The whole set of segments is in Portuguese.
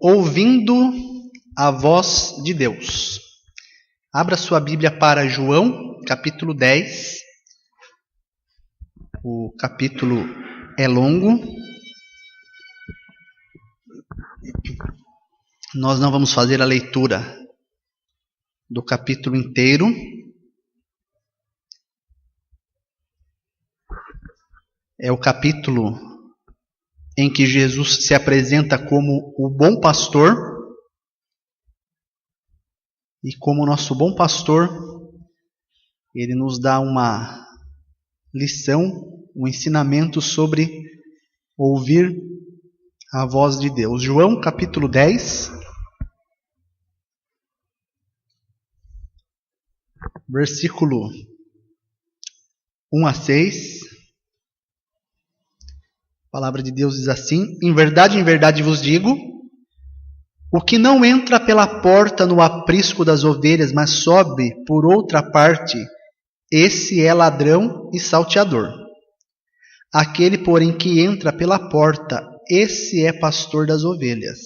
Ouvindo a voz de Deus. Abra sua Bíblia para João, capítulo 10. O capítulo é longo. Nós não vamos fazer a leitura do capítulo inteiro. É o capítulo em que Jesus se apresenta como o bom pastor. E como nosso bom pastor, ele nos dá uma lição, um ensinamento sobre ouvir a voz de Deus. João capítulo 10, versículo 1 a 6. A palavra de Deus diz assim: em verdade vos digo, o que não entra pela porta no aprisco das ovelhas, mas sobe por outra parte, esse é ladrão e salteador. Aquele, porém, que entra pela porta, esse é pastor das ovelhas.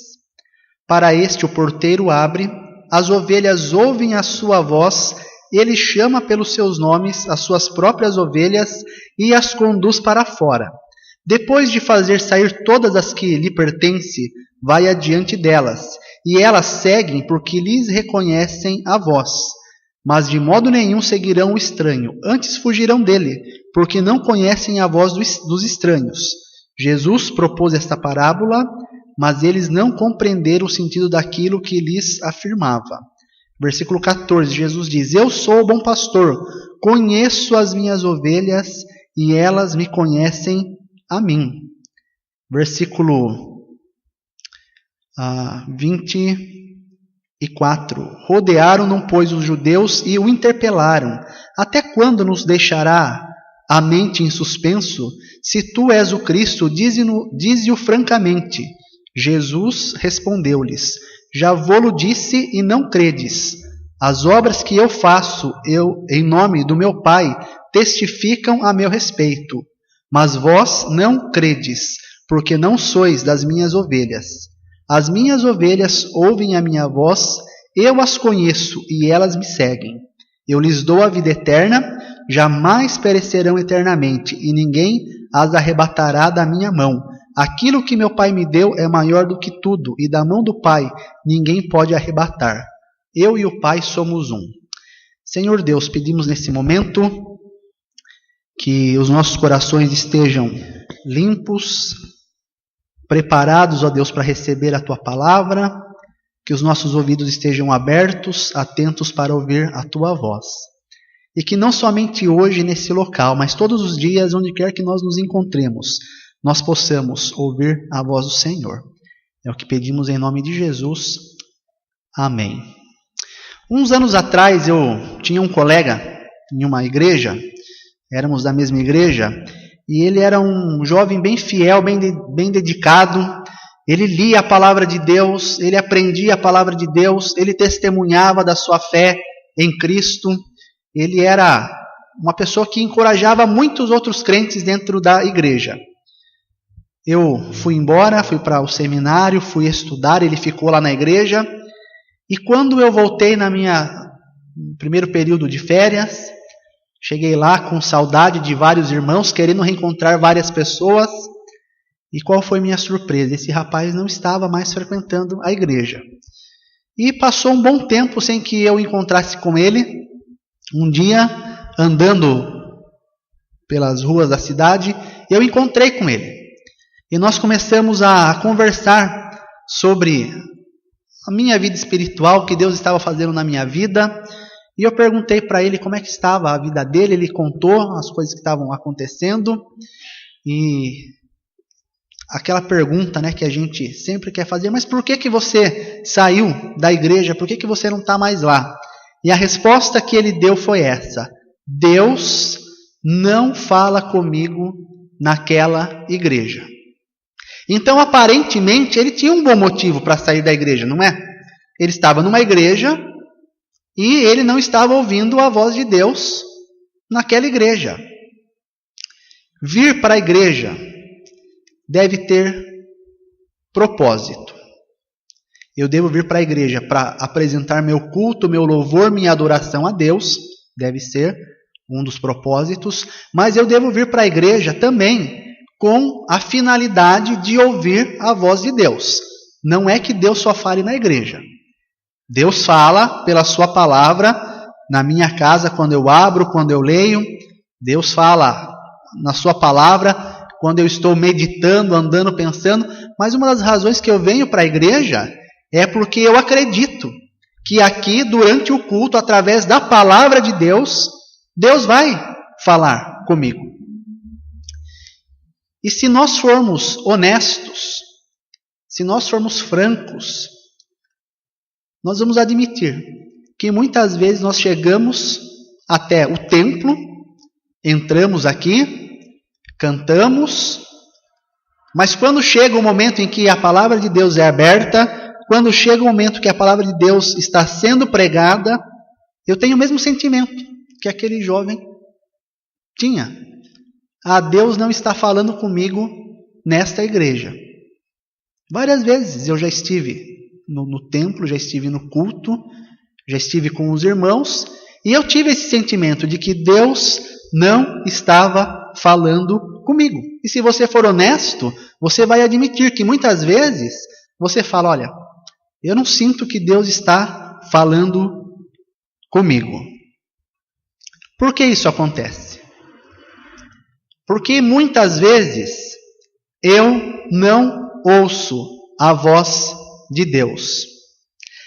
Para este o porteiro abre, as ovelhas ouvem a sua voz, ele chama pelos seus nomes as suas próprias ovelhas e as conduz para fora. Depois de fazer sair todas as que lhe pertencem, vai adiante delas, e elas seguem porque lhes reconhecem a voz. Mas de modo nenhum seguirão o estranho, antes fugirão dele, porque não conhecem a voz dos estranhos. Jesus propôs esta parábola, mas eles não compreenderam o sentido daquilo que lhes afirmava. Versículo 14, Jesus diz: eu sou o bom pastor, conheço as minhas ovelhas, e elas me conhecem a mim. Versículo 24. Rodearam-no, pois, os judeus e o interpelaram: até quando nos deixará a mente em suspenso? Se tu és o Cristo, dize-o francamente. Jesus respondeu-lhes: já vô-lo disse e não credes. As obras que eu faço, em nome do meu Pai, testificam a meu respeito. Mas vós não credes, porque não sois das minhas ovelhas. As minhas ovelhas ouvem a minha voz, eu as conheço e elas me seguem. Eu lhes dou a vida eterna, jamais perecerão eternamente, e ninguém as arrebatará da minha mão. Aquilo que meu Pai me deu é maior do que tudo, e da mão do Pai ninguém pode arrebatar. Eu e o Pai somos um. Senhor Deus, pedimos nesse momento que os nossos corações estejam limpos, preparados, ó Deus, para receber a Tua palavra, que os nossos ouvidos estejam abertos, atentos para ouvir a Tua voz. E que não somente hoje nesse local, mas todos os dias, onde quer que nós nos encontremos, nós possamos ouvir a voz do Senhor. É o que pedimos em nome de Jesus. Amém. Uns anos atrás eu tinha um colega em uma igreja, éramos da mesma igreja, e ele era um jovem bem fiel, bem dedicado. Ele lia a palavra de Deus, ele aprendia a palavra de Deus, ele testemunhava da sua fé em Cristo. Ele era uma pessoa que encorajava muitos outros crentes dentro da igreja. Eu fui embora, fui para o seminário, fui estudar, ele ficou lá na igreja. E quando eu voltei no primeiro período de férias, cheguei lá com saudade de vários irmãos, querendo reencontrar várias pessoas. E qual foi minha surpresa? Esse rapaz não estava mais frequentando a igreja. E passou um bom tempo sem que eu encontrasse com ele. Um dia, andando pelas ruas da cidade, eu encontrei com ele. E nós começamos a conversar sobre a minha vida espiritual, o que Deus estava fazendo na minha vida. E eu perguntei para ele como é que estava a vida dele. Ele contou as coisas que estavam acontecendo. E aquela pergunta, né, que a gente sempre quer fazer: mas por que você saiu da igreja? Por que você não está mais lá? E a resposta que ele deu foi essa: Deus não fala comigo naquela igreja. Então, aparentemente, ele tinha um bom motivo para sair da igreja, não é? Ele estava numa igreja e ele não estava ouvindo a voz de Deus naquela igreja. Vir para a igreja deve ter propósito. Eu devo vir para a igreja para apresentar meu culto, meu louvor, minha adoração a Deus, deve ser um dos propósitos, mas eu devo vir para a igreja também com a finalidade de ouvir a voz de Deus. Não é que Deus só fale na igreja. Deus fala pela sua palavra na minha casa, quando eu abro, quando eu leio. Deus fala na sua palavra quando eu estou meditando, andando, pensando. Mas uma das razões que eu venho para a igreja é porque eu acredito que aqui, durante o culto, através da palavra de Deus, Deus vai falar comigo. E se nós formos honestos, se nós formos francos, nós vamos admitir que muitas vezes nós chegamos até o templo, entramos aqui, cantamos, mas quando chega o momento em que a palavra de Deus é aberta, quando chega o momento que a palavra de Deus está sendo pregada, eu tenho o mesmo sentimento que aquele jovem tinha. Deus não está falando comigo nesta igreja. Várias vezes eu já estive no templo, já estive no culto, já estive com os irmãos, e eu tive esse sentimento de que Deus não estava falando comigo. E se você for honesto, você vai admitir que muitas vezes você fala, olha, eu não sinto que Deus está falando comigo. Por que isso acontece? Porque muitas vezes eu não ouço a voz de Deus.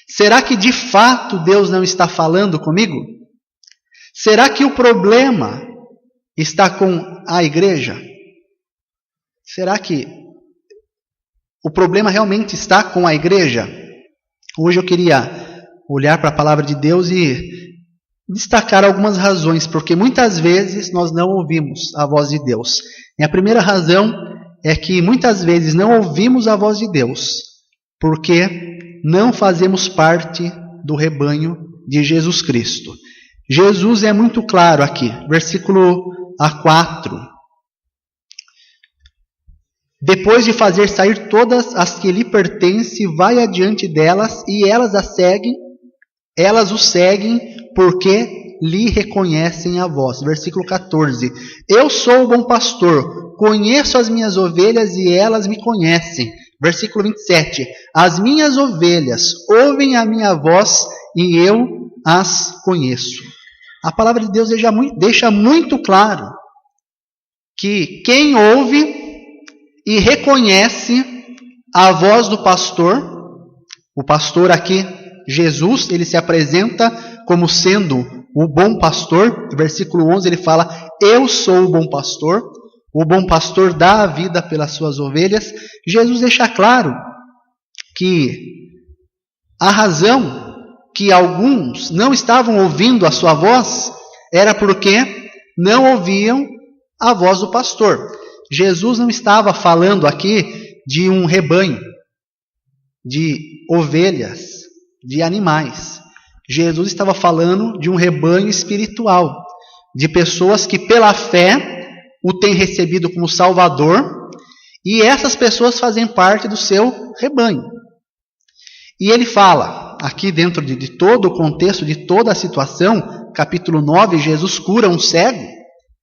Será que de fato Deus não está falando comigo? Será que o problema está com a igreja? Será que o problema realmente está com a igreja? Hoje eu queria olhar para a palavra de Deus e destacar algumas razões, porque muitas vezes nós não ouvimos a voz de Deus. E a primeira razão é que muitas vezes não ouvimos a voz de Deus, porque não fazemos parte do rebanho de Jesus Cristo. Jesus é muito claro aqui, versículo 4. Depois de fazer sair todas as que lhe pertencem, vai adiante delas, e elas o seguem, porque lhe reconhecem a voz. Versículo 14. Eu sou o bom pastor, conheço as minhas ovelhas e elas me conhecem. Versículo 27. As minhas ovelhas ouvem a minha voz e eu as conheço. A palavra de Deus deixa muito claro que quem ouve e reconhece a voz do pastor, o pastor aqui, Jesus, ele se apresenta como sendo o bom pastor. Versículo 11 ele fala, eu sou o bom pastor. O bom pastor dá a vida pelas suas ovelhas. Jesus deixa claro que a razão que alguns não estavam ouvindo a sua voz era porque não ouviam a voz do pastor. Jesus não estava falando aqui de um rebanho, de ovelhas, de animais. Jesus estava falando de um rebanho espiritual, de pessoas que pela fé o têm recebido como Salvador, e essas pessoas fazem parte do seu rebanho. E ele fala, aqui dentro de todo o contexto, de toda a situação, capítulo 9, Jesus cura um cego,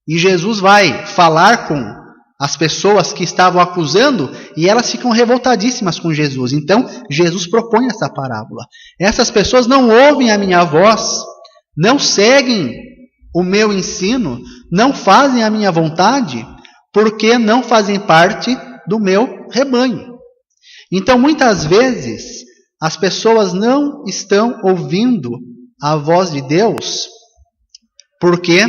e Jesus vai falar com as pessoas que estavam acusando, e elas ficam revoltadíssimas com Jesus. Então, Jesus propõe essa parábola. Essas pessoas não ouvem a minha voz, não seguem o meu ensino, não fazem a minha vontade, porque não fazem parte do meu rebanho. Então, muitas vezes, as pessoas não estão ouvindo a voz de Deus, porque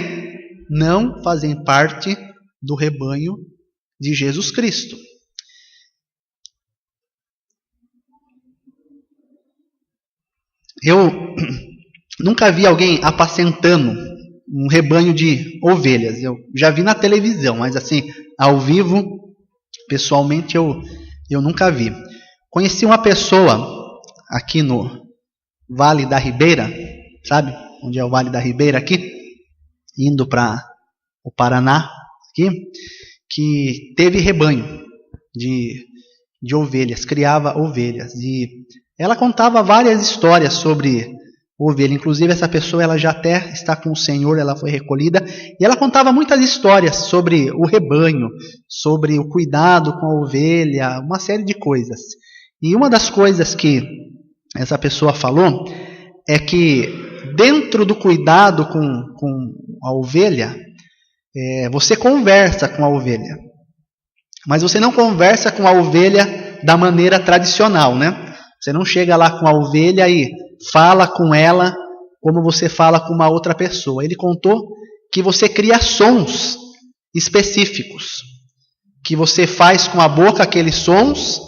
não fazem parte do rebanho de Jesus Cristo. Eu nunca vi alguém apacentando um rebanho de ovelhas. Eu já vi na televisão, mas assim, ao vivo, pessoalmente, eu nunca vi. Conheci uma pessoa aqui no Vale da Ribeira, sabe? Onde é o Vale da Ribeira aqui, indo para o Paraná, aqui, que teve rebanho de ovelhas, criava ovelhas. E ela contava várias histórias sobre ovelha. Inclusive, essa pessoa ela já até está com o Senhor, ela foi recolhida. E ela contava muitas histórias sobre o rebanho, sobre o cuidado com a ovelha, uma série de coisas. E uma das coisas que essa pessoa falou é que dentro do cuidado com a ovelha, você conversa com a ovelha. Mas você não conversa com a ovelha da maneira tradicional, né? Você não chega lá com a ovelha e fala com ela como você fala com uma outra pessoa. Ele contou que você cria sons específicos, que você faz com a boca aqueles sons,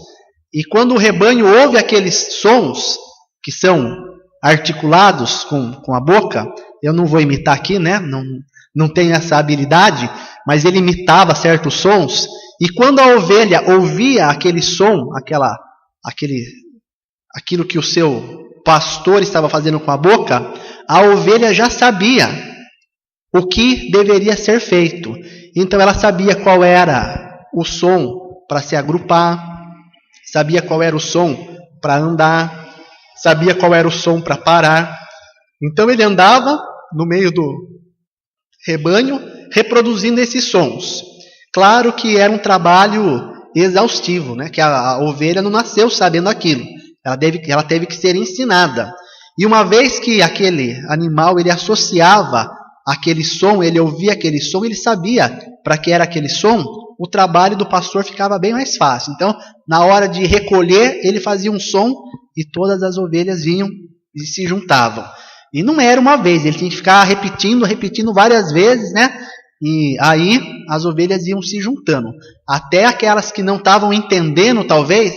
e quando o rebanho ouve aqueles sons, que são articulados com a boca, eu não vou imitar aqui, né? Não tenho essa habilidade, mas ele imitava certos sons, e quando a ovelha ouvia aquele som, aquilo que o seu pastor estava fazendo com a boca, a ovelha já sabia o que deveria ser feito. Então ela sabia qual era o som para se agrupar, sabia qual era o som para andar, sabia qual era o som para parar. Então ele andava no meio do rebanho reproduzindo esses sons. Claro que era um trabalho exaustivo, né? Que a ovelha não nasceu sabendo aquilo. Ela teve que ser ensinada. E uma vez que aquele animal ele associava aquele som, ele ouvia aquele som, ele sabia para que era aquele som, o trabalho do pastor ficava bem mais fácil. Então, na hora de recolher, ele fazia um som e todas as ovelhas vinham e se juntavam. E não era uma vez, ele tinha que ficar repetindo várias vezes, né? E aí as ovelhas iam se juntando. Até aquelas que não estavam entendendo, talvez,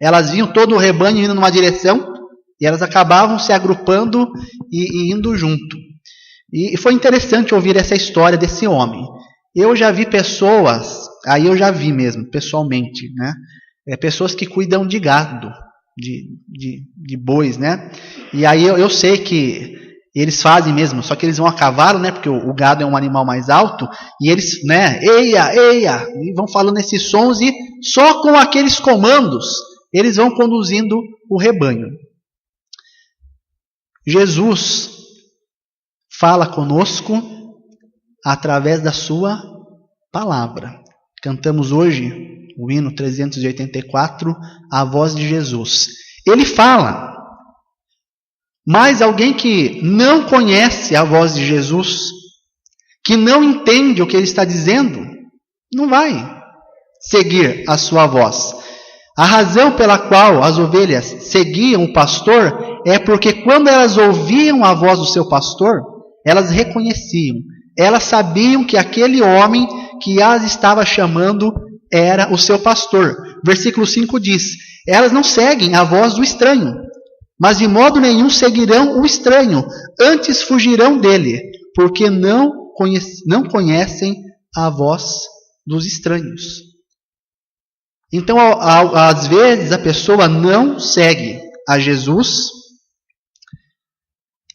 elas viam todo o rebanho indo numa direção e elas acabavam se agrupando e indo junto. E foi interessante ouvir essa história desse homem. Eu já vi pessoas, aí eu já vi mesmo, pessoalmente, né? Pessoas que cuidam de gado, de bois, né? E aí eu sei que eles fazem mesmo, só que eles vão a cavalo, né? Porque o gado é um animal mais alto, e eles, né? Eia, eia, e vão falando esses sons, e só com aqueles comandos eles vão conduzindo o rebanho. Jesus fala conosco através da sua palavra. Cantamos hoje o hino 384, a voz de Jesus. Ele fala, mas alguém que não conhece a voz de Jesus, que não entende o que ele está dizendo, não vai seguir a sua voz. A razão pela qual as ovelhas seguiam o pastor é porque quando elas ouviam a voz do seu pastor, elas reconheciam, elas sabiam que aquele homem que as estava chamando era o seu pastor. Versículo 5 diz, elas não seguem a voz do estranho, mas de modo nenhum seguirão o estranho, antes fugirão dele, porque não conhecem a voz dos estranhos. Então, às vezes, a pessoa não segue a Jesus,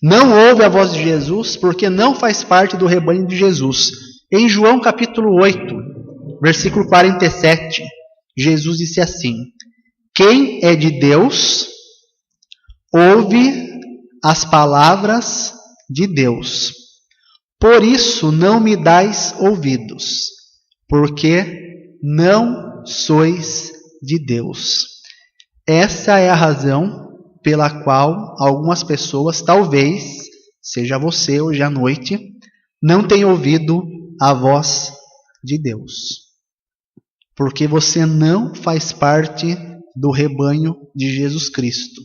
não ouve a voz de Jesus, porque não faz parte do rebanho de Jesus. Em João capítulo 8, versículo 47, Jesus disse assim, quem é de Deus, ouve as palavras de Deus. Por isso não me dais ouvidos, porque não sois de Deus. Essa é a razão pela qual algumas pessoas, talvez, seja você hoje à noite, não tenham ouvido a voz de Deus. Porque você não faz parte do rebanho de Jesus Cristo.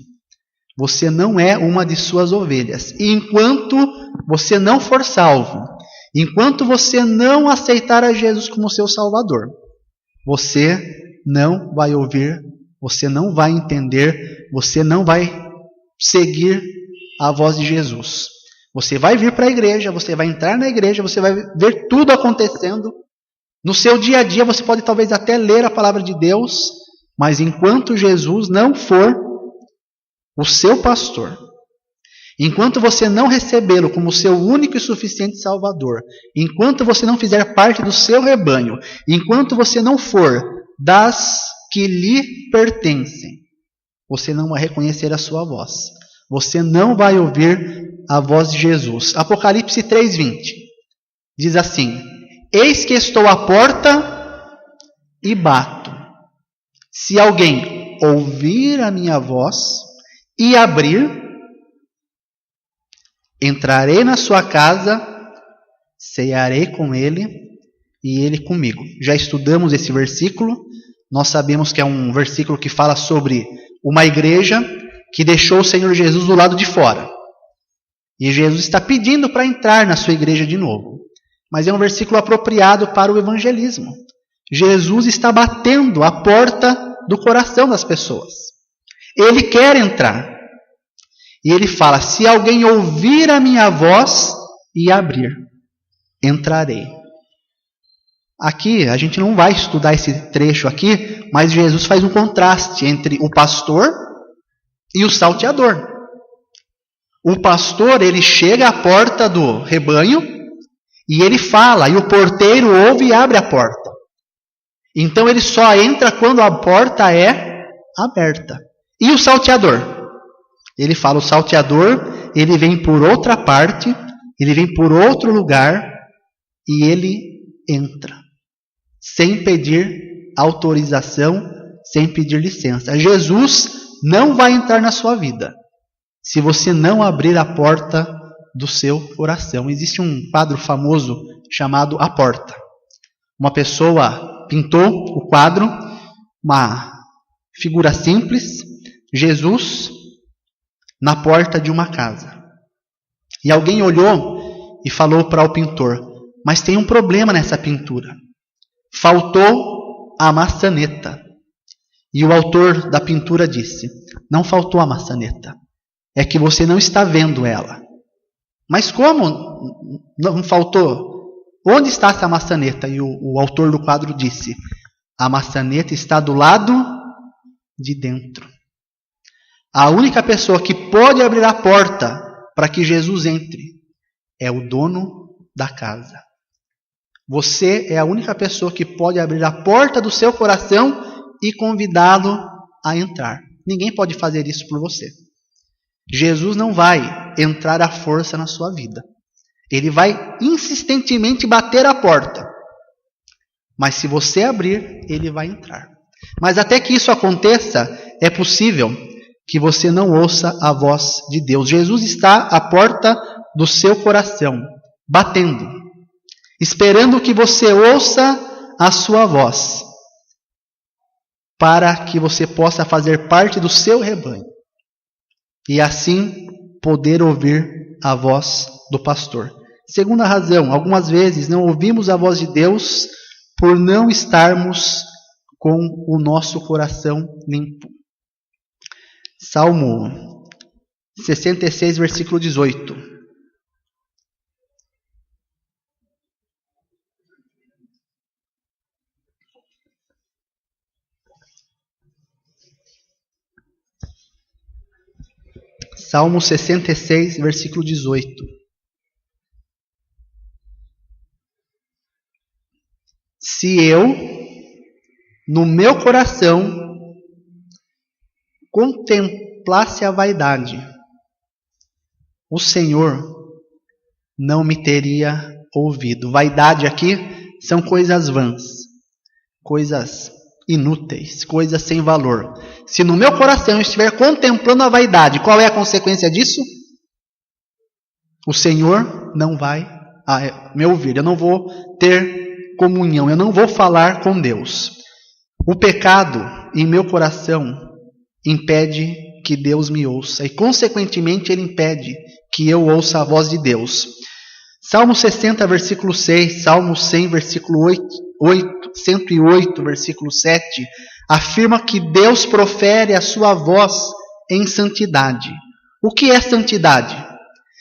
Você não é uma de suas ovelhas. E enquanto você não for salvo, enquanto você não aceitar a Jesus como seu Salvador, você não vai ouvir, você não vai entender, você não vai seguir a voz de Jesus. Você vai vir para a igreja, você vai entrar na igreja, você vai ver tudo acontecendo. No seu dia a dia você pode talvez até ler a palavra de Deus, mas enquanto Jesus não for o seu pastor, enquanto você não recebê-lo como seu único e suficiente Salvador, enquanto você não fizer parte do seu rebanho, enquanto você não for das que lhe pertencem, você não vai reconhecer a sua voz. Você não vai ouvir a voz de Jesus. Apocalipse 3:20 diz assim: eis que estou à porta e bato. Se alguém ouvir a minha voz e abrir, entrarei na sua casa, cearei com ele e ele comigo. Já estudamos esse versículo. Nós sabemos que é um versículo que fala sobre uma igreja que deixou o Senhor Jesus do lado de fora. E Jesus está pedindo para entrar na sua igreja de novo. Mas é um versículo apropriado para o evangelismo. Jesus está batendo a porta do coração das pessoas. Ele quer entrar. E ele fala: se alguém ouvir a minha voz e abrir, entrarei. Aqui, a gente não vai estudar esse trecho aqui, mas Jesus faz um contraste entre o pastor e o salteador. O pastor, ele chega à porta do rebanho e ele fala, e o porteiro ouve e abre a porta. Então ele só entra quando a porta é aberta. E o salteador? Ele fala, o salteador, ele vem por outra parte, ele vem por outro lugar e ele entra. Sem pedir autorização, sem pedir licença. Jesus não vai entrar na sua vida se você não abrir a porta do seu coração. Existe um quadro famoso chamado A Porta. Uma pessoa pintou o quadro, uma figura simples, Jesus na porta de uma casa. E alguém olhou e falou para o pintor: mas tem um problema nessa pintura. Faltou a maçaneta. E o autor da pintura disse: não faltou a maçaneta, é que você não está vendo ela. Mas como não faltou? Onde está essa maçaneta? E o autor do quadro disse: a maçaneta está do lado de dentro. A única pessoa que pode abrir a porta para que Jesus entre é o dono da casa. Você é a única pessoa que pode abrir a porta do seu coração e convidá-lo a entrar. Ninguém pode fazer isso por você. Jesus não vai entrar à força na sua vida. Ele vai insistentemente bater a porta. Mas se você abrir, ele vai entrar. Mas até que isso aconteça, é possível que você não ouça a voz de Deus. Jesus está à porta do seu coração, batendo, esperando que você ouça a sua voz, para que você possa fazer parte do seu rebanho e assim poder ouvir a voz do pastor. Segunda razão, algumas vezes não ouvimos a voz de Deus por não estarmos com o nosso coração limpo. Salmo 66, versículo 18. Salmo 66, versículo 18. Se eu, no meu coração, contemplasse a vaidade, o Senhor não me teria ouvido. Vaidade aqui são coisas vãs, coisas inúteis, coisas sem valor. Se no meu coração eu estiver contemplando a vaidade, qual é a consequência disso? O Senhor não vai me ouvir, eu não vou ter comunhão, eu não vou falar com Deus. O pecado em meu coração impede que Deus me ouça e, consequentemente, ele impede que eu ouça a voz de Deus. Salmo 60, versículo 6, Salmo 100, versículo 108, versículo 7, afirma que Deus profere a sua voz em santidade. O que é santidade?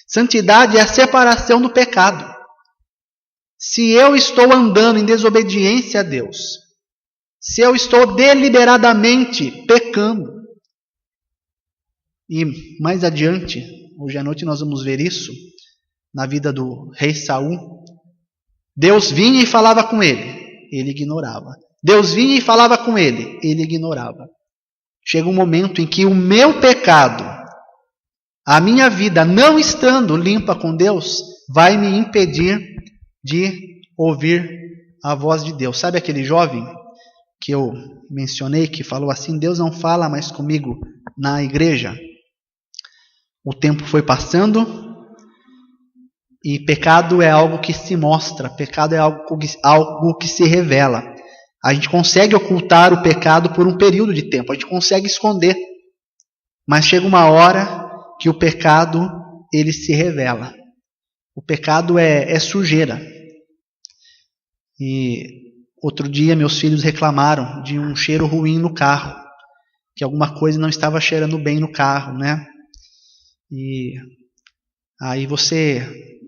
Santidade é a separação do pecado. Se eu estou andando em desobediência a Deus, se eu estou deliberadamente pecando, e mais adiante, hoje à noite nós vamos ver isso, na vida do rei Saul, Deus vinha e falava com ele ignorava. Deus vinha e falava com ele ignorava. chega um momento em que o meu pecado, a minha vida não estando limpa com Deus, vai me impedir de ouvir a voz de Deus. Sabe aquele jovem que eu mencionei, que falou assim: Deus não fala mais comigo na igreja? O tempo foi passando e pecado é algo que se mostra, pecado é algo que se revela. A gente consegue ocultar o pecado por um período de tempo, a gente consegue esconder, mas chega uma hora que o pecado ele se revela. O pecado é sujeira. E outro dia meus filhos reclamaram de um cheiro ruim no carro, que alguma coisa não estava cheirando bem no carro, né? E aí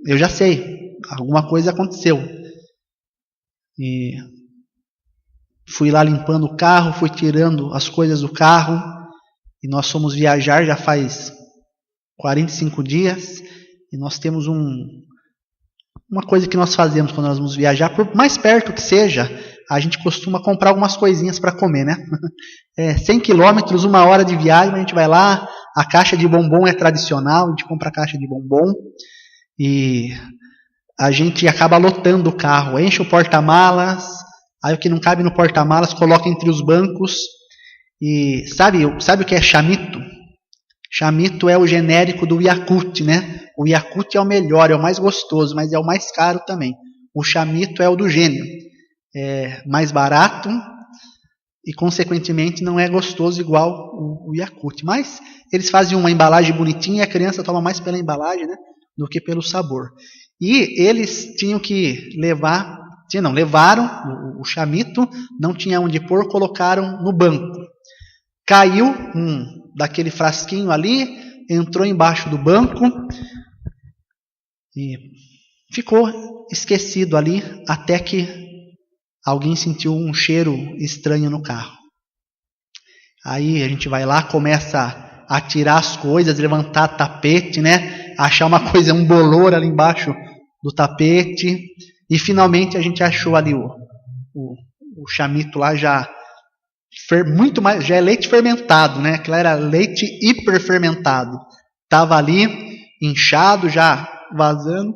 eu já sei, alguma coisa aconteceu. E fui lá limpando o carro, fui tirando as coisas do carro, e nós fomos viajar já faz 45 dias, e nós temos uma coisa que nós fazemos quando nós vamos viajar, por mais perto que seja, a gente costuma comprar algumas coisinhas para comer, né? 100 quilômetros, 1 hora de viagem, a gente vai lá, a caixa de bombom é tradicional, a gente compra a caixa de bombom, e a gente acaba lotando o carro, enche o porta-malas, aí o que não cabe no porta-malas coloca entre os bancos, e sabe o que é chamito? Chamito é o genérico do Yakult, né? O Yakult é o melhor, é o mais gostoso, mas é o mais caro também. O chamito é o do gênio. É mais barato e, consequentemente, não é gostoso igual o Yakult. Mas eles fazem uma embalagem bonitinha e a criança toma mais pela embalagem, né, do que pelo sabor. E eles tinham que levaram o chamito, não tinha onde pôr, colocaram no banco. Caiu daquele frasquinho ali, entrou embaixo do banco e ficou esquecido ali até que alguém sentiu um cheiro estranho no carro. Aí a gente vai lá, começa a tirar as coisas, levantar tapete, né? Achar uma coisa, um bolor ali embaixo do tapete, e finalmente a gente achou ali o chamito lá já muito mais, já é leite fermentado, né? Aquilo era leite hiperfermentado. Estava ali, inchado, já vazando,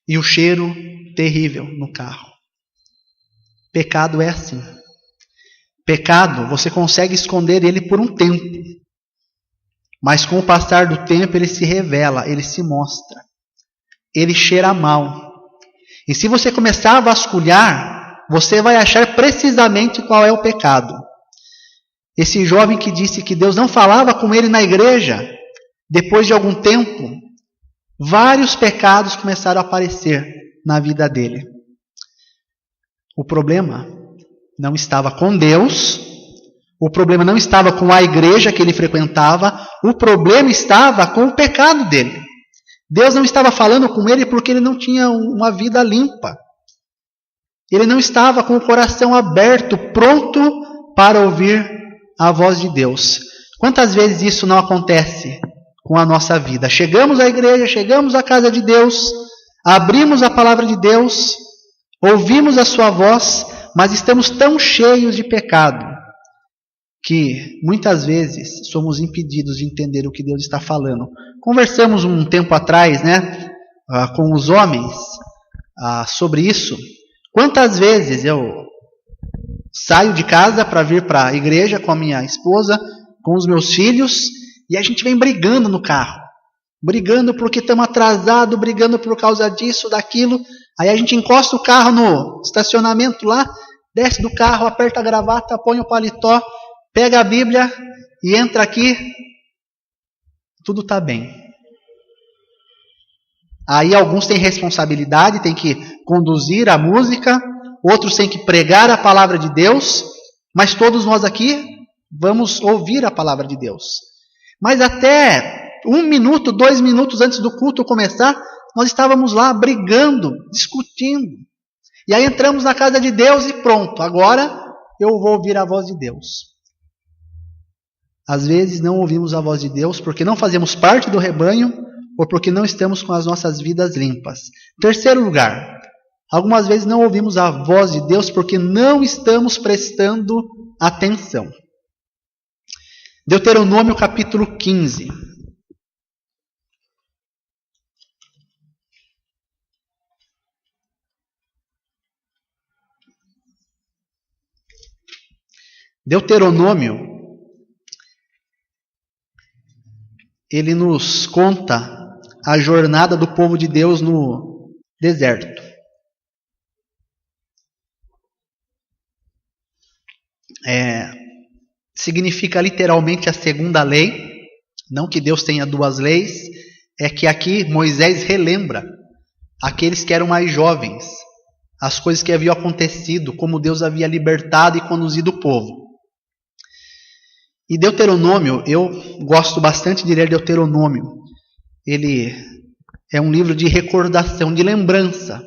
e o cheiro terrível no carro. Pecado é assim. Pecado, você consegue esconder ele por um tempo, mas com o passar do tempo ele se revela, ele se mostra. Ele cheira mal. E se você começar a vasculhar, você vai achar precisamente qual é o pecado. Esse jovem que disse que Deus não falava com ele na igreja, depois de algum tempo, vários pecados começaram a aparecer na vida dele. O problema não estava com Deus, o problema não estava com a igreja que ele frequentava, o problema estava com o pecado dele. Deus não estava falando com ele porque ele não tinha uma vida limpa. Ele não estava com o coração aberto, pronto para ouvir a voz de Deus. Quantas vezes isso não acontece com a nossa vida? Chegamos à igreja, chegamos à casa de Deus, abrimos a palavra de Deus, ouvimos a sua voz, mas estamos tão cheios de pecado que muitas vezes somos impedidos de entender o que Deus está falando. Conversamos um tempo atrás, né, com os homens sobre isso. Quantas vezes eu saio de casa para vir para a igreja com a minha esposa, com os meus filhos, e a gente vem brigando no carro. Brigando porque estamos atrasados, brigando por causa disso, daquilo. Aí a gente encosta o carro no estacionamento lá, desce do carro, aperta a gravata, põe o paletó, pega a Bíblia e entra aqui. Tudo está bem. Aí alguns têm responsabilidade, têm que conduzir a música, outros têm que pregar a palavra de Deus, mas todos nós aqui vamos ouvir a palavra de Deus. Mas até 1 minuto, 2 minutos antes do culto começar, nós estávamos lá brigando, discutindo. E aí entramos na casa de Deus e pronto, agora eu vou ouvir a voz de Deus. Às vezes não ouvimos a voz de Deus porque não fazemos parte do rebanho, ou porque não estamos com as nossas vidas limpas. Terceiro lugar, algumas vezes não ouvimos a voz de Deus porque não estamos prestando atenção. Deuteronômio capítulo 15. Deuteronômio, ele nos conta a jornada do povo de Deus no deserto. Significa literalmente a segunda lei, não que Deus tenha duas leis, é que aqui Moisés relembra aqueles que eram mais jovens, as coisas que haviam acontecido, como Deus havia libertado e conduzido o povo. E Deuteronômio, eu gosto bastante de ler Deuteronômio. Ele é um livro de recordação, de lembrança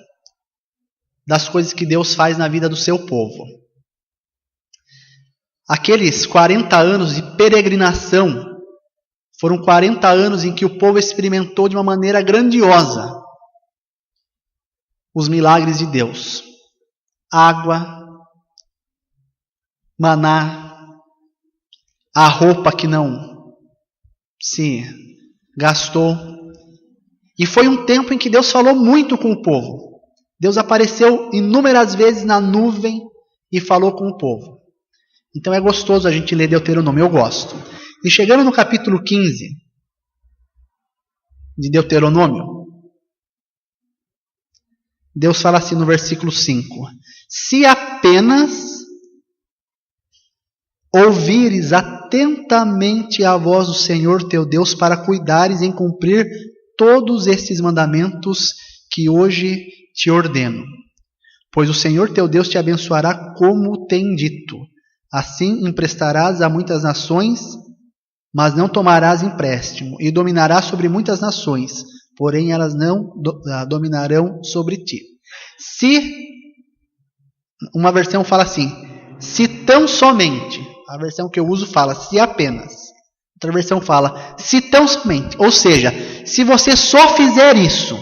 das coisas que Deus faz na vida do seu povo. Aqueles 40 anos de peregrinação foram 40 anos em que o povo experimentou de uma maneira grandiosa os milagres de Deus. Água, maná, a roupa que não se gastou. E foi um tempo em que Deus falou muito com o povo. Deus apareceu inúmeras vezes na nuvem e falou com o povo. Então é gostoso a gente ler Deuteronômio, eu gosto. E chegando no capítulo 15 de Deuteronômio, Deus fala assim no versículo 5: se apenas ouvires atentamente a voz do Senhor teu Deus para cuidares em cumprir todos estes mandamentos que hoje te ordeno. Pois o Senhor teu Deus te abençoará como tem dito. Assim emprestarás a muitas nações, mas não tomarás empréstimo, e dominarás sobre muitas nações, porém elas não dominarão sobre ti. Se, uma versão fala assim, se tão somente, a versão que eu uso fala, se apenas. Outra versão fala, se tão somente. Ou seja, se você só fizer isso,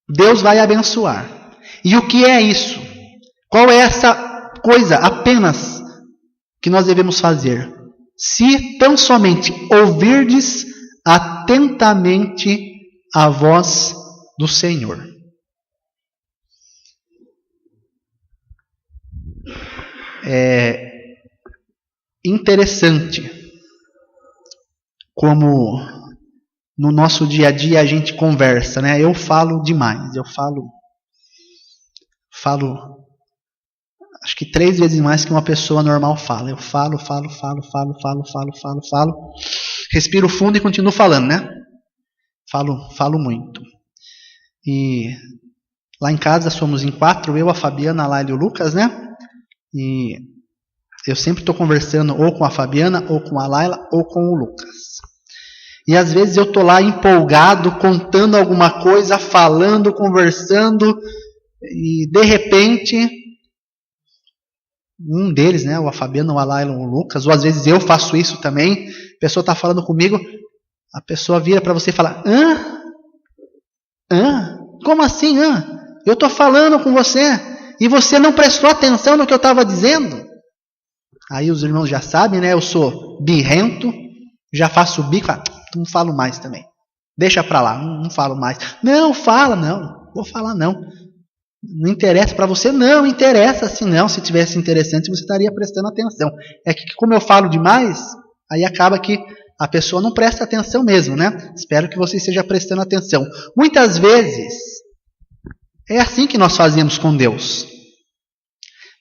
Deus vai abençoar. E o que é isso? Qual é essa coisa apenas que nós devemos fazer? Se tão somente ouvirdes atentamente a voz do Senhor. É interessante como no nosso dia a dia a gente conversa, né? Eu falo demais, eu falo acho que 3 vezes mais que uma pessoa normal fala. Eu falo. Respiro fundo e continuo falando, né? Falo muito. E lá em casa somos em 4, eu, a Fabiana, a Laila e o Lucas, né? E eu sempre estou conversando ou com a Fabiana, ou com a Laila, ou com o Lucas. E às vezes eu estou lá empolgado, contando alguma coisa, falando, conversando, e de repente, um deles, né, ou a Fabiana, ou a Laila, ou o Lucas, ou às vezes eu faço isso também, a pessoa está falando comigo, a pessoa vira para você e fala, como assim, Eu estou falando com você, e você não prestou atenção no que eu estava dizendo? Aí os irmãos já sabem, né? Eu sou birrento, já faço o bico, não falo mais também. Deixa pra lá, não falo mais. Não, fala, não. Vou falar, não. Não interessa para você? Não, interessa. Se não, se tivesse interessante, você estaria prestando atenção. É que como eu falo demais, aí acaba que a pessoa não presta atenção mesmo, né? Espero que você esteja prestando atenção. Muitas vezes, é assim que nós fazemos com Deus.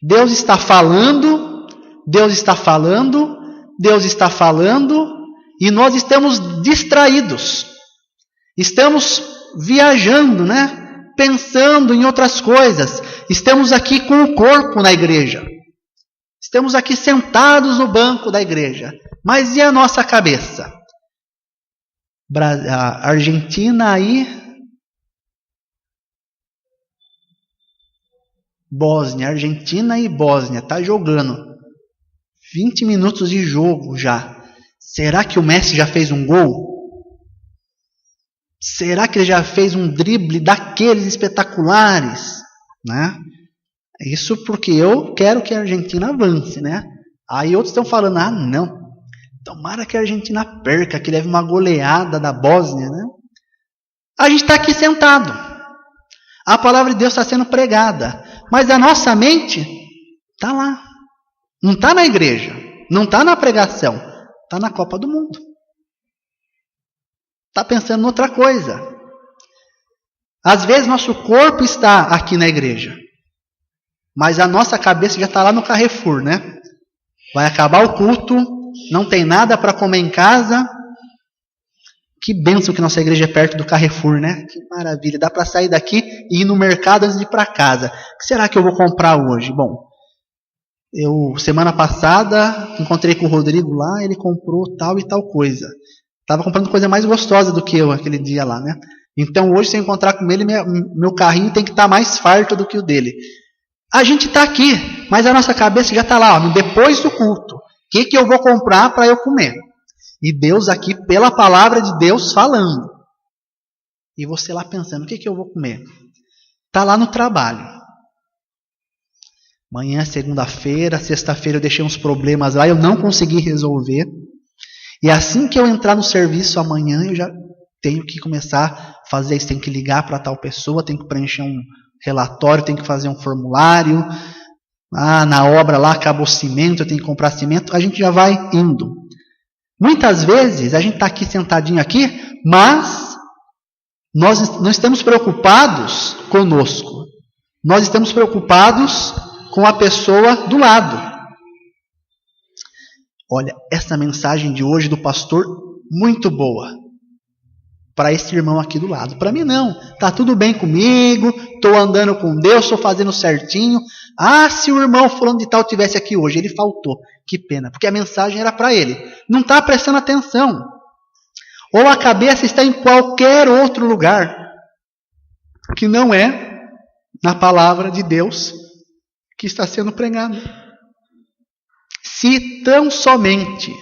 Deus está falando, e nós estamos distraídos. Estamos viajando, né? Pensando em outras coisas. Estamos aqui com o corpo na igreja. Estamos aqui sentados no banco da igreja. Mas e a nossa cabeça? A Argentina aí, Bósnia, Argentina e Bósnia, tá jogando. 20 minutos de jogo já. Será que o Messi já fez um gol? Será que ele já fez um drible daqueles espetaculares? Né? Isso porque eu quero que a Argentina avance, né? Aí outros estão falando, não. Tomara que a Argentina perca, que leve uma goleada da Bósnia, né? A gente está aqui sentado. A palavra de Deus está sendo pregada. Mas a nossa mente está lá. Não está na igreja. Não está na pregação. Está na Copa do Mundo. Está pensando em outra coisa. Às vezes nosso corpo está aqui na igreja. Mas a nossa cabeça já está lá no Carrefour, né? Vai acabar o culto. Não tem nada para comer em casa. Que bênção que nossa igreja é perto do Carrefour, né? Que maravilha. Dá para sair daqui e ir no mercado antes de ir para casa. O que será que eu vou comprar hoje? Bom, semana passada, encontrei com o Rodrigo lá, ele comprou tal e tal coisa. Estava comprando coisa mais gostosa do que eu aquele dia lá, né? Então hoje, se eu encontrar com ele, meu carrinho tem que estar mais farto do que o dele. A gente está aqui, mas a nossa cabeça já está lá, ó, depois do culto. O que eu vou comprar para eu comer? E Deus aqui, pela palavra de Deus, falando. E você lá pensando, o que eu vou comer? Está lá no trabalho. Amanhã é segunda-feira, sexta-feira eu deixei uns problemas lá, eu não consegui resolver. E assim que eu entrar no serviço amanhã, eu já tenho que começar a fazer isso. Tenho que ligar para tal pessoa, tenho que preencher um relatório, tenho que fazer um formulário. Na obra lá acabou o cimento, eu tenho que comprar cimento. A gente já vai indo. Muitas vezes a gente está aqui sentadinho aqui, mas nós não estamos preocupados conosco. Nós estamos preocupados com a pessoa do lado. Olha, essa mensagem de hoje do pastor, muito boa. Para esse irmão aqui do lado. Para mim não. Está tudo bem comigo, estou andando com Deus, estou fazendo certinho. Se o irmão fulano de tal tivesse aqui hoje, ele faltou. Que pena, porque a mensagem era para ele. Não está prestando atenção. Ou a cabeça está em qualquer outro lugar, que não é na palavra de Deus que está sendo pregada. Se tão somente,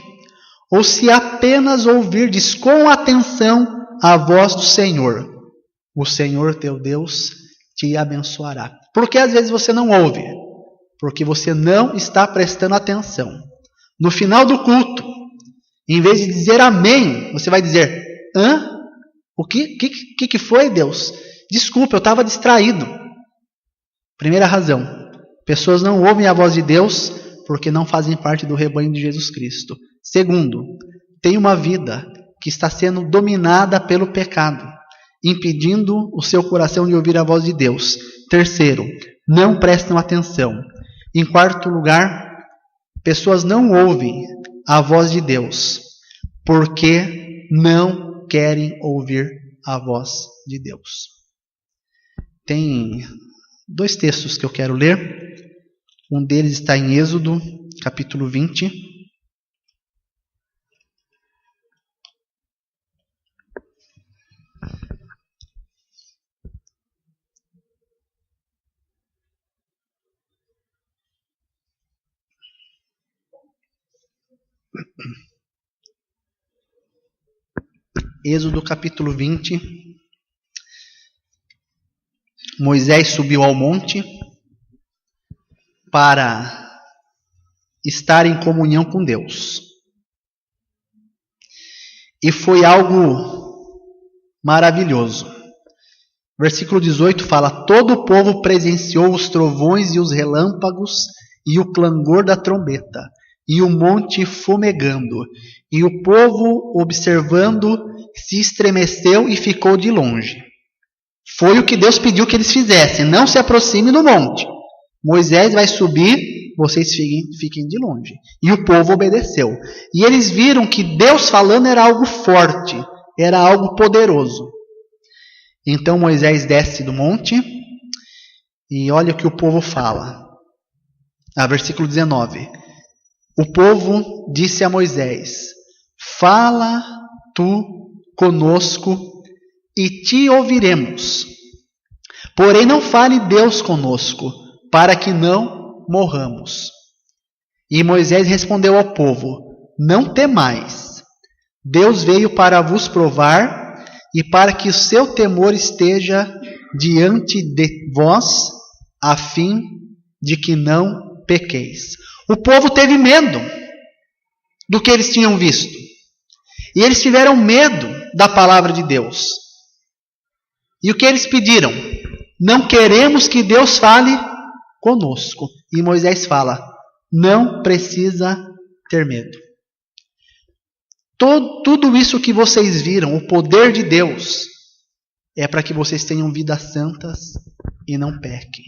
ou se apenas ouvirdes com atenção a voz do Senhor, o Senhor teu Deus te abençoará. Por que às vezes você não ouve? Porque você não está prestando atenção. No final do culto, em vez de dizer amém, você vai dizer, o que foi, Deus? Desculpa, eu estava distraído. Primeira razão, pessoas não ouvem a voz de Deus porque não fazem parte do rebanho de Jesus Cristo. Segundo, tem uma vida que está sendo dominada pelo pecado, impedindo o seu coração de ouvir a voz de Deus. Terceiro, não prestam atenção. Em quarto lugar, pessoas não ouvem a voz de Deus porque não querem ouvir a voz de Deus. Tem 2 textos que eu quero ler. Um deles está em Êxodo, capítulo 20. Êxodo capítulo 20. Moisés subiu ao monte para estar em comunhão com Deus. E foi algo maravilhoso. Versículo 18 fala: todo o povo presenciou os trovões e os relâmpagos e o clangor da trombeta, e o monte fumegando. E o povo, observando, se estremeceu e ficou de longe. Foi o que Deus pediu que eles fizessem. Não se aproxime do monte. Moisés vai subir, vocês fiquem de longe. E o povo obedeceu. E eles viram que Deus falando era algo forte, era algo poderoso. Então Moisés desce do monte e olha o que o povo fala. Versículo 19. O povo disse a Moisés: fala tu conosco e te ouviremos. Porém não fale Deus conosco, para que não morramos. E Moisés respondeu ao povo: não temais. Deus veio para vos provar e para que o seu temor esteja diante de vós, a fim de que não pequeis. O povo teve medo. do que eles tinham visto. E eles tiveram medo da palavra de Deus. E o que eles pediram? Não queremos que Deus fale conosco. E Moisés fala, não precisa ter medo. Tudo isso que vocês viram, o poder de Deus, é para que vocês tenham vidas santas e não pequem.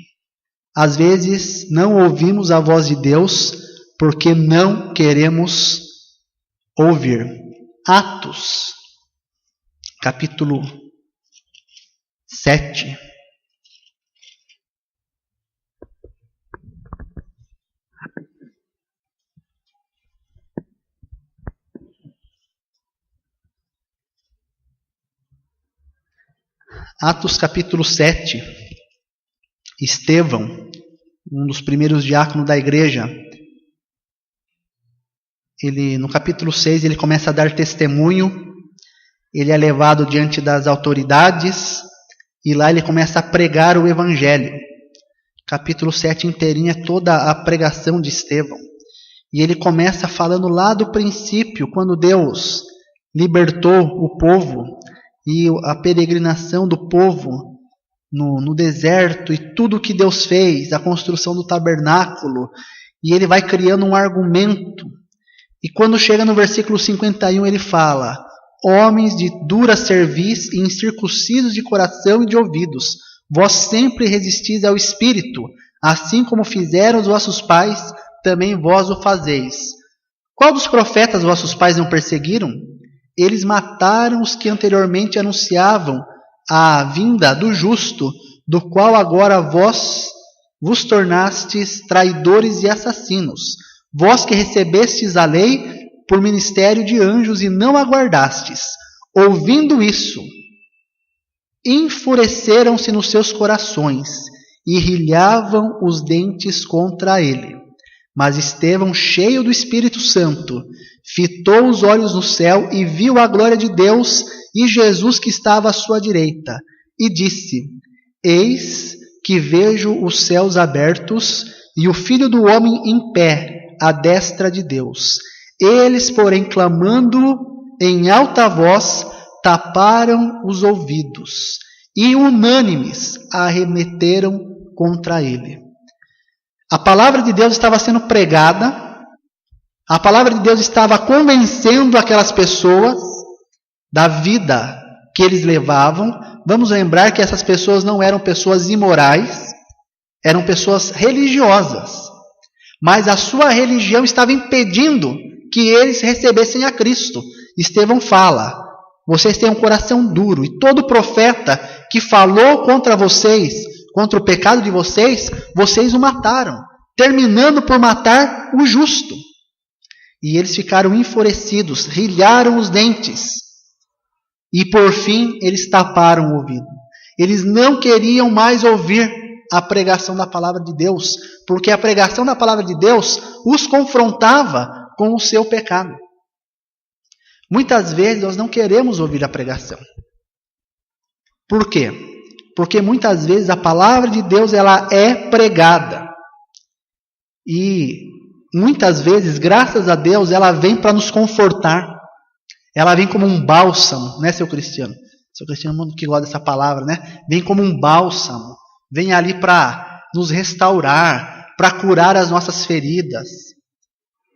Às vezes não ouvimos a voz de Deus porque não queremos ouvir. Atos, capítulo 7. Atos capítulo 7, Estevão, um dos primeiros diáconos da igreja, no capítulo 6 ele começa a dar testemunho, ele é levado diante das autoridades e lá ele começa a pregar o evangelho. Capítulo 7 inteirinho é toda a pregação de Estevão. E ele começa falando lá do princípio, quando Deus libertou o povo e a peregrinação do povo no deserto e tudo o que Deus fez, a construção do tabernáculo, e ele vai criando um argumento. E quando chega no versículo 51 ele fala, homens de dura cerviz e incircuncisos de coração e de ouvidos, vós sempre resistis ao Espírito, assim como fizeram os vossos pais, também vós o fazeis. Qual dos profetas vossos pais não perseguiram? Eles mataram os que anteriormente anunciavam a vinda do justo, do qual agora vós vos tornastes traidores e assassinos. Vós que recebestes a lei por ministério de anjos e não aguardastes. Ouvindo isso, enfureceram-se nos seus corações e rilhavam os dentes contra ele. Mas Estevão, cheio do Espírito Santo, fitou os olhos no céu e viu a glória de Deus e Jesus que estava à sua direita. E disse, eis que vejo os céus abertos e o Filho do Homem em pé, à destra de Deus. Eles, porém, clamando em alta voz, taparam os ouvidos e unânimes arremeteram contra ele. A palavra de Deus estava sendo pregada, a palavra de Deus estava convencendo aquelas pessoas da vida que eles levavam. Vamos lembrar que essas pessoas não eram pessoas imorais, eram pessoas religiosas. Mas a sua religião estava impedindo que eles recebessem a Cristo. Estevão fala, vocês têm um coração duro, e todo profeta que falou contra vocês, contra o pecado de vocês, vocês o mataram, terminando por matar o justo. E eles ficaram enfurecidos, rilharam os dentes, e por fim eles taparam o ouvido. Eles não queriam mais ouvir a pregação da palavra de Deus, porque a pregação da palavra de Deus os confrontava com o seu pecado. Muitas vezes nós não queremos ouvir a pregação. Por quê? Porque muitas vezes a palavra de Deus ela é pregada. E muitas vezes, graças a Deus, ela vem para nos confortar. Ela vem como um bálsamo, né, seu Cristiano? Seu Cristiano é muito que gosta dessa palavra, né? Vem como um bálsamo. Vem ali para nos restaurar, para curar as nossas feridas,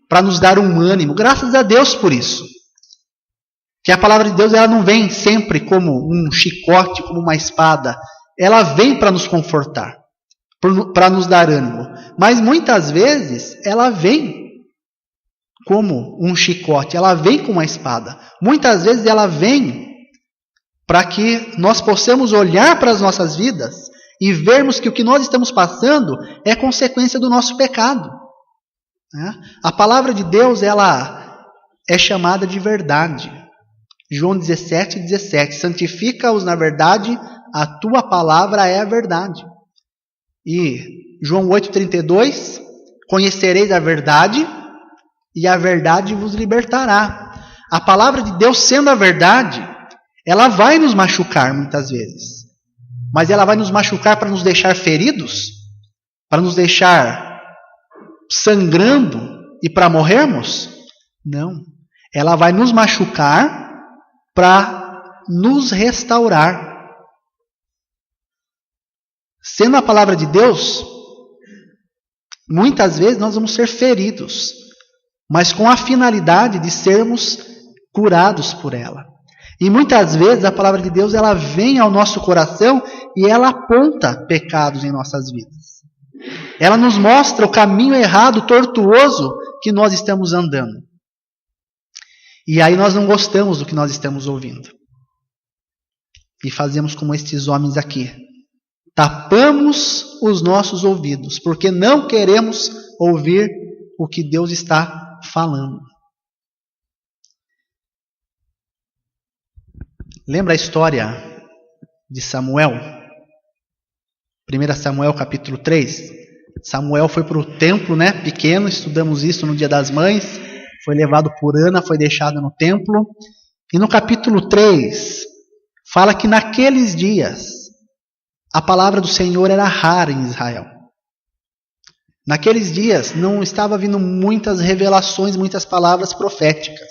para nos dar um ânimo. Graças a Deus por isso. Que a palavra de Deus ela não vem sempre como um chicote, como uma espada. Ela vem para nos confortar, para nos dar ânimo. Mas muitas vezes ela vem como um chicote, ela vem com uma espada. Muitas vezes ela vem para que nós possamos olhar para as nossas vidas e vermos que o que nós estamos passando é consequência do nosso pecado. A palavra de Deus ela é chamada de verdade. João 17:17, santifica-os na verdade, a tua palavra é a verdade. E João 8:32, conhecereis a verdade e a verdade vos libertará. A palavra de Deus sendo a verdade, ela vai nos machucar muitas vezes. Mas ela vai nos machucar para nos deixar feridos? Para nos deixar sangrando e para morrermos? Não. Ela vai nos machucar para nos restaurar. Sendo a palavra de Deus, muitas vezes nós vamos ser feridos, mas com a finalidade de sermos curados por ela. E muitas vezes a palavra de Deus ela vem ao nosso coração e ela aponta pecados em nossas vidas. Ela nos mostra o caminho errado, tortuoso que nós estamos andando. E aí nós não gostamos do que nós estamos ouvindo. E fazemos como estes homens aqui. Tapamos os nossos ouvidos, porque não queremos ouvir o que Deus está falando. Lembra a história de Samuel? 1 Samuel capítulo 3. Samuel foi para o templo, pequeno, estudamos isso no Dia das Mães. Foi levado por Ana, foi deixado no templo. E no capítulo 3, fala que naqueles dias, a palavra do Senhor era rara em Israel. Naqueles dias, não estava vindo muitas revelações, muitas palavras proféticas.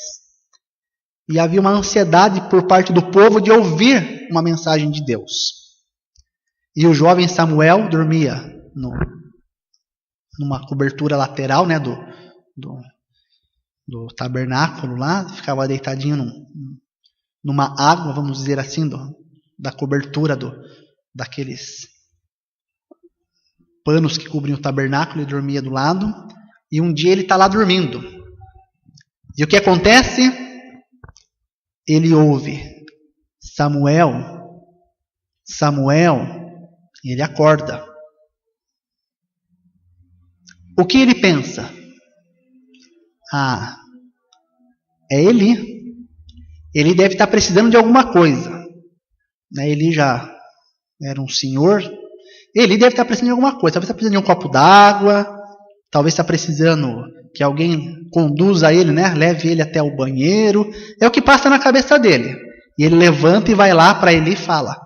E havia uma ansiedade por parte do povo de ouvir uma mensagem de Deus. E o jovem Samuel dormia numa cobertura lateral do tabernáculo lá, ficava deitadinho numa água, vamos dizer assim, da cobertura daqueles panos que cobriam o tabernáculo, ele dormia do lado, e um dia ele está lá dormindo. E o que acontece? Ele ouve, Samuel, Samuel, e ele acorda. O que ele pensa? É Eli. Ele deve estar precisando de alguma coisa. Eli já era um senhor. Eli deve estar precisando de alguma coisa. Talvez está precisando de um copo d'água. Talvez está precisando que alguém conduza ele, leve ele até o banheiro. É o que passa na cabeça dele. E ele levanta e vai lá para Eli e fala,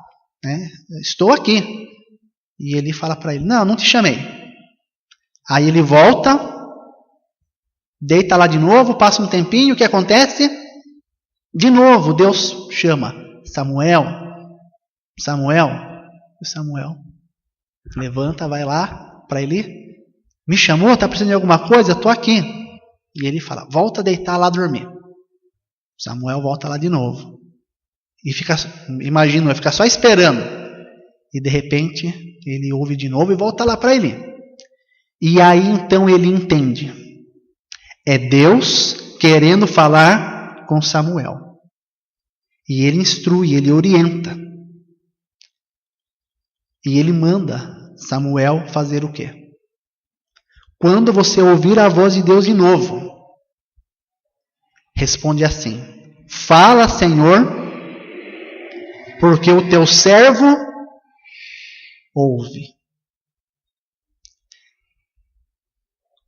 estou aqui. E Eli fala para ele, não te chamei. Aí ele volta, deita lá de novo, passa um tempinho, o que acontece? De novo, Deus chama, Samuel, Samuel, Samuel. Levanta, vai lá para Eli. Me chamou? Está precisando de alguma coisa? Estou aqui. E ele fala, volta a deitar lá dormir. Samuel volta lá de novo. E fica, imagina, vai ficar só esperando. E de repente, ele ouve de novo e volta lá para Eli. E aí então ele entende. É Deus querendo falar com Samuel. E ele instrui, ele orienta. E ele manda Samuel fazer o quê? Quando você ouvir a voz de Deus de novo, responde assim: fala, Senhor, porque o teu servo ouve.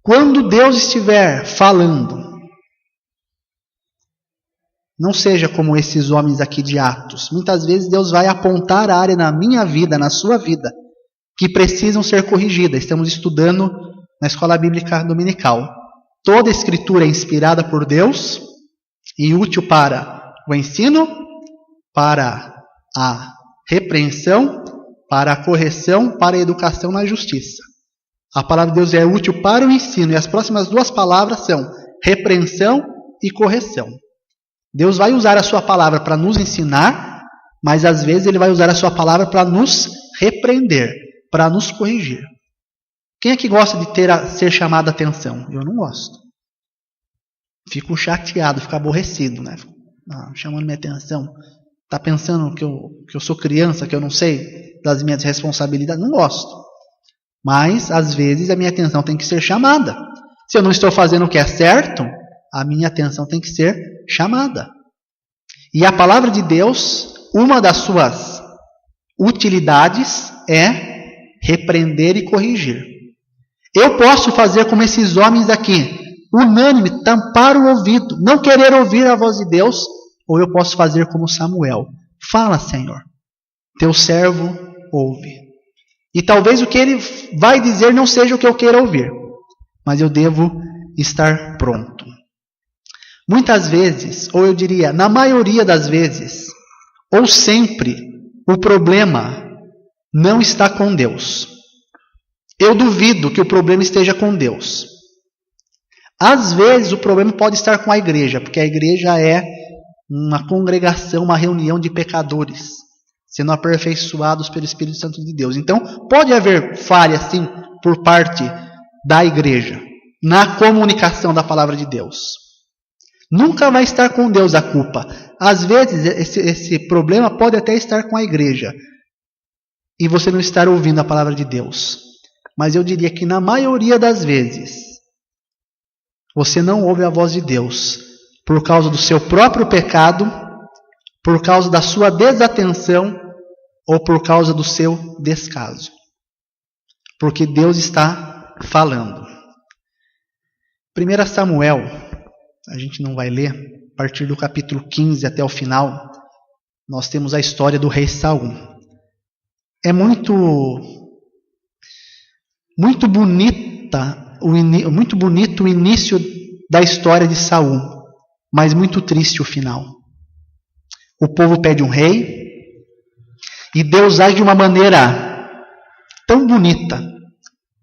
Quando Deus estiver falando, não seja como esses homens aqui de Atos. Muitas vezes Deus vai apontar a área na minha vida, na sua vida, que precisam ser corrigidas. Estamos estudando na Escola Bíblica Dominical. Toda a Escritura é inspirada por Deus e útil para o ensino, para a repreensão, para a correção, para a educação na justiça. A palavra de Deus é útil para o ensino e as próximas duas palavras são repreensão e correção. Deus vai usar a sua palavra para nos ensinar, mas às vezes Ele vai usar a sua palavra para nos repreender, para nos corrigir. Quem é que gosta de ser chamado a atenção? Eu não gosto. Fico chateado, fico aborrecido, chamando minha atenção. Está pensando que eu sou criança, que eu não sei das minhas responsabilidades? Não gosto. Mas, às vezes, a minha atenção tem que ser chamada. Se eu não estou fazendo o que é certo, a minha atenção tem que ser chamada. E a palavra de Deus, uma das suas utilidades é repreender e corrigir. Eu posso fazer como esses homens aqui, unânime, tampar o ouvido, não querer ouvir a voz de Deus, ou eu posso fazer como Samuel. Fala, Senhor, teu servo ouve. E talvez o que ele vai dizer não seja o que eu queira ouvir, mas eu devo estar pronto. Muitas vezes, ou eu diria, na maioria das vezes, ou sempre, o problema não está com Deus. Eu duvido que o problema esteja com Deus. Às vezes o problema pode estar com a igreja, porque a igreja é uma congregação, uma reunião de pecadores, sendo aperfeiçoados pelo Espírito Santo de Deus. Então, pode haver falha, sim, por parte da igreja, na comunicação da palavra de Deus. Nunca vai estar com Deus a culpa. Às vezes, esse problema pode até estar com a igreja, e você não estar ouvindo a palavra de Deus. Mas eu diria que na maioria das vezes, você não ouve a voz de Deus por causa do seu próprio pecado, por causa da sua desatenção ou por causa do seu descaso. Porque Deus está falando. 1 Samuel, a gente não vai ler, a partir do capítulo 15 até o final, nós temos a história do rei Saul. É muito bonito o início da história de Saul, mas muito triste o final. O povo pede um rei e Deus age de uma maneira tão bonita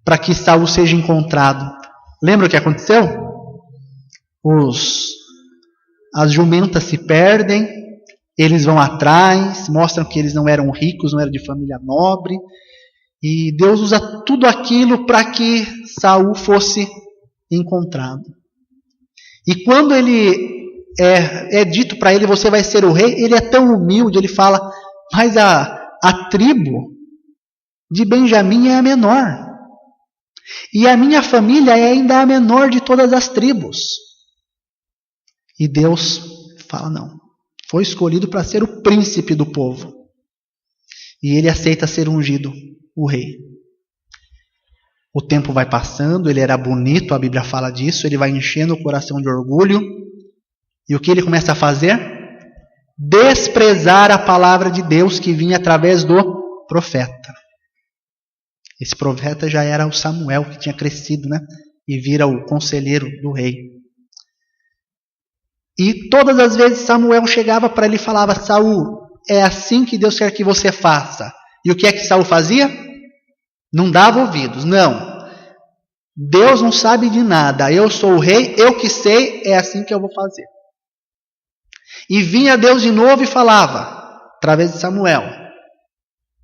para que Saul seja encontrado. Lembra o que aconteceu? As jumentas se perdem, eles vão atrás, mostram que eles não eram ricos, não eram de família nobre. E Deus usa tudo aquilo para que Saul fosse encontrado. E quando ele é dito para ele, você vai ser o rei, ele é tão humilde, ele fala, mas a tribo de Benjamim é a menor. E a minha família é ainda a menor de todas as tribos. E Deus fala, não, foi escolhido para ser o príncipe do povo. E ele aceita ser ungido o rei. O tempo vai passando, ele era bonito, a Bíblia fala disso, ele vai enchendo o coração de orgulho. E o que ele começa a fazer? Desprezar a palavra de Deus que vinha através do profeta. Esse profeta já era o Samuel, que tinha crescido, né? E vira o conselheiro do rei. E todas as vezes Samuel chegava para ele e falava, Saul, é assim que Deus quer que você faça. E o que é que Saul fazia? Não dava ouvidos, não. Deus não sabe de nada, eu sou o rei, eu que sei, é assim que eu vou fazer. E vinha Deus de novo e falava, através de Samuel,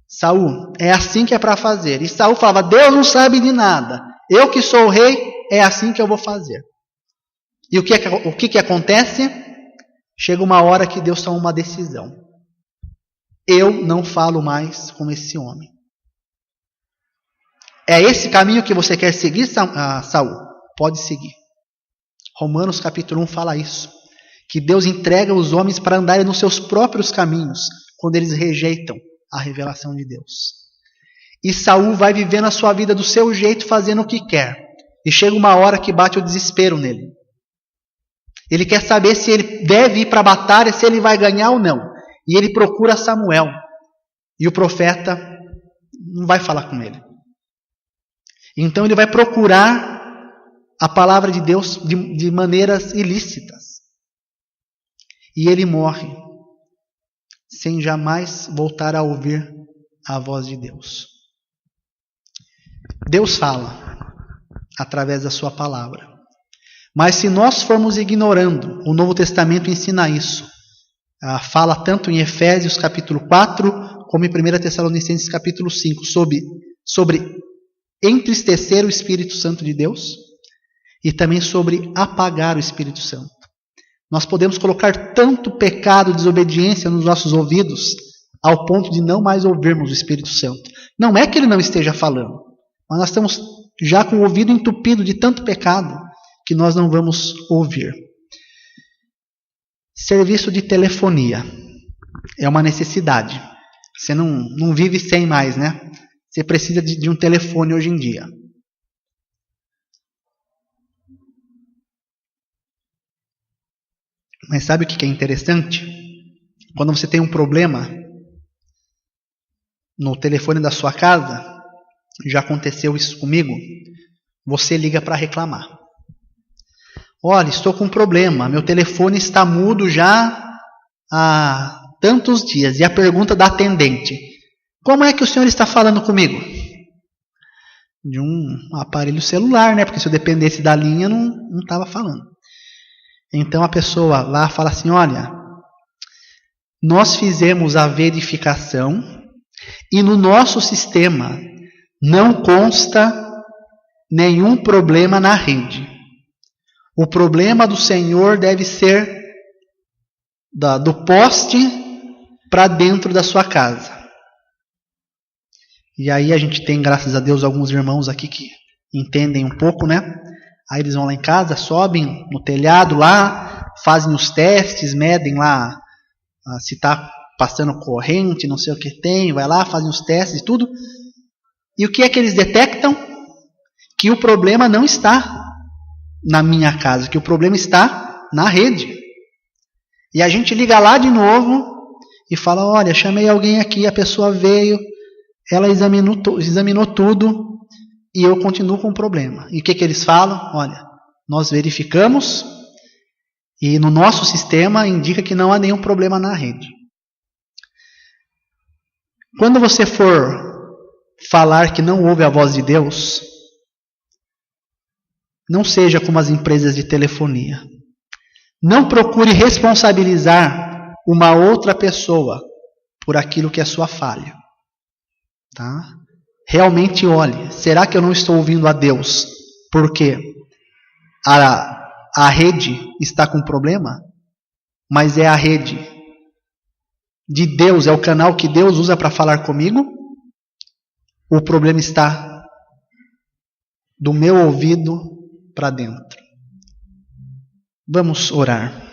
Saul, é assim que é para fazer. E Saul falava, Deus não sabe de nada, eu que sou o rei, é assim que eu vou fazer. E o que acontece? Chega uma hora que Deus toma uma decisão. Eu não falo mais com esse homem. É esse caminho que você quer seguir, Saul? Pode seguir. Romanos capítulo 1 fala isso. Que Deus entrega os homens para andarem nos seus próprios caminhos, quando eles rejeitam a revelação de Deus. E Saul vai vivendo a sua vida do seu jeito, fazendo o que quer. E chega uma hora que bate o desespero nele. Ele quer saber se ele deve ir para a batalha, se ele vai ganhar ou não. E ele procura Samuel. E o profeta não vai falar com ele. Então ele vai procurar a palavra de Deus de maneiras ilícitas. E ele morre sem jamais voltar a ouvir a voz de Deus. Deus fala através da sua palavra. Mas se nós formos ignorando, o Novo Testamento ensina isso. Fala tanto em Efésios capítulo 4, como em 1 Tessalonicenses capítulo 5, sobre entristecer o Espírito Santo de Deus e também sobre apagar o Espírito Santo. Nós podemos colocar tanto pecado, desobediência nos nossos ouvidos, ao ponto de não mais ouvirmos o Espírito Santo. Não é que ele não esteja falando, mas nós estamos já com o ouvido entupido de tanto pecado que nós não vamos ouvir. Serviço de telefonia é uma necessidade. Você não vive sem mais, né? Você precisa de um telefone hoje em dia. Mas sabe o que é interessante? Quando você tem um problema no telefone da sua casa, já aconteceu isso comigo, você liga para reclamar. olha, estou com um problema, meu telefone está mudo já há tantos dias. E a pergunta da atendente: como é que o senhor está falando comigo? De um aparelho celular, né? Porque se eu dependesse da linha, não estava falando. Então a pessoa lá fala assim: olha, nós fizemos a verificação e no nosso sistema não consta nenhum problema na rede. O problema do senhor deve ser do poste para dentro da sua casa. E aí a gente tem, graças a Deus, alguns irmãos aqui que entendem um pouco, né? Aí eles vão lá em casa, sobem no telhado lá, fazem os testes, medem lá se está passando corrente, não sei o que tem, vai lá, fazem os testes e tudo. E o que é que eles detectam? Que o problema não está na minha casa, que o problema está na rede. E a gente liga lá de novo e fala: olha, chamei alguém aqui, a pessoa veio, ela examinou tudo e eu continuo com o problema. E o que eles falam? Olha, nós verificamos e no nosso sistema indica que não há nenhum problema na rede. Quando você for falar que não ouve a voz de Deus, não seja como as empresas de telefonia. Não procure responsabilizar uma outra pessoa por aquilo que é sua falha. Tá? Realmente olhe, será que eu não estou ouvindo a Deus porque a rede está com problema? Mas é a rede de Deus, é o canal que Deus usa para falar comigo? O problema está do meu ouvido para dentro. Vamos orar.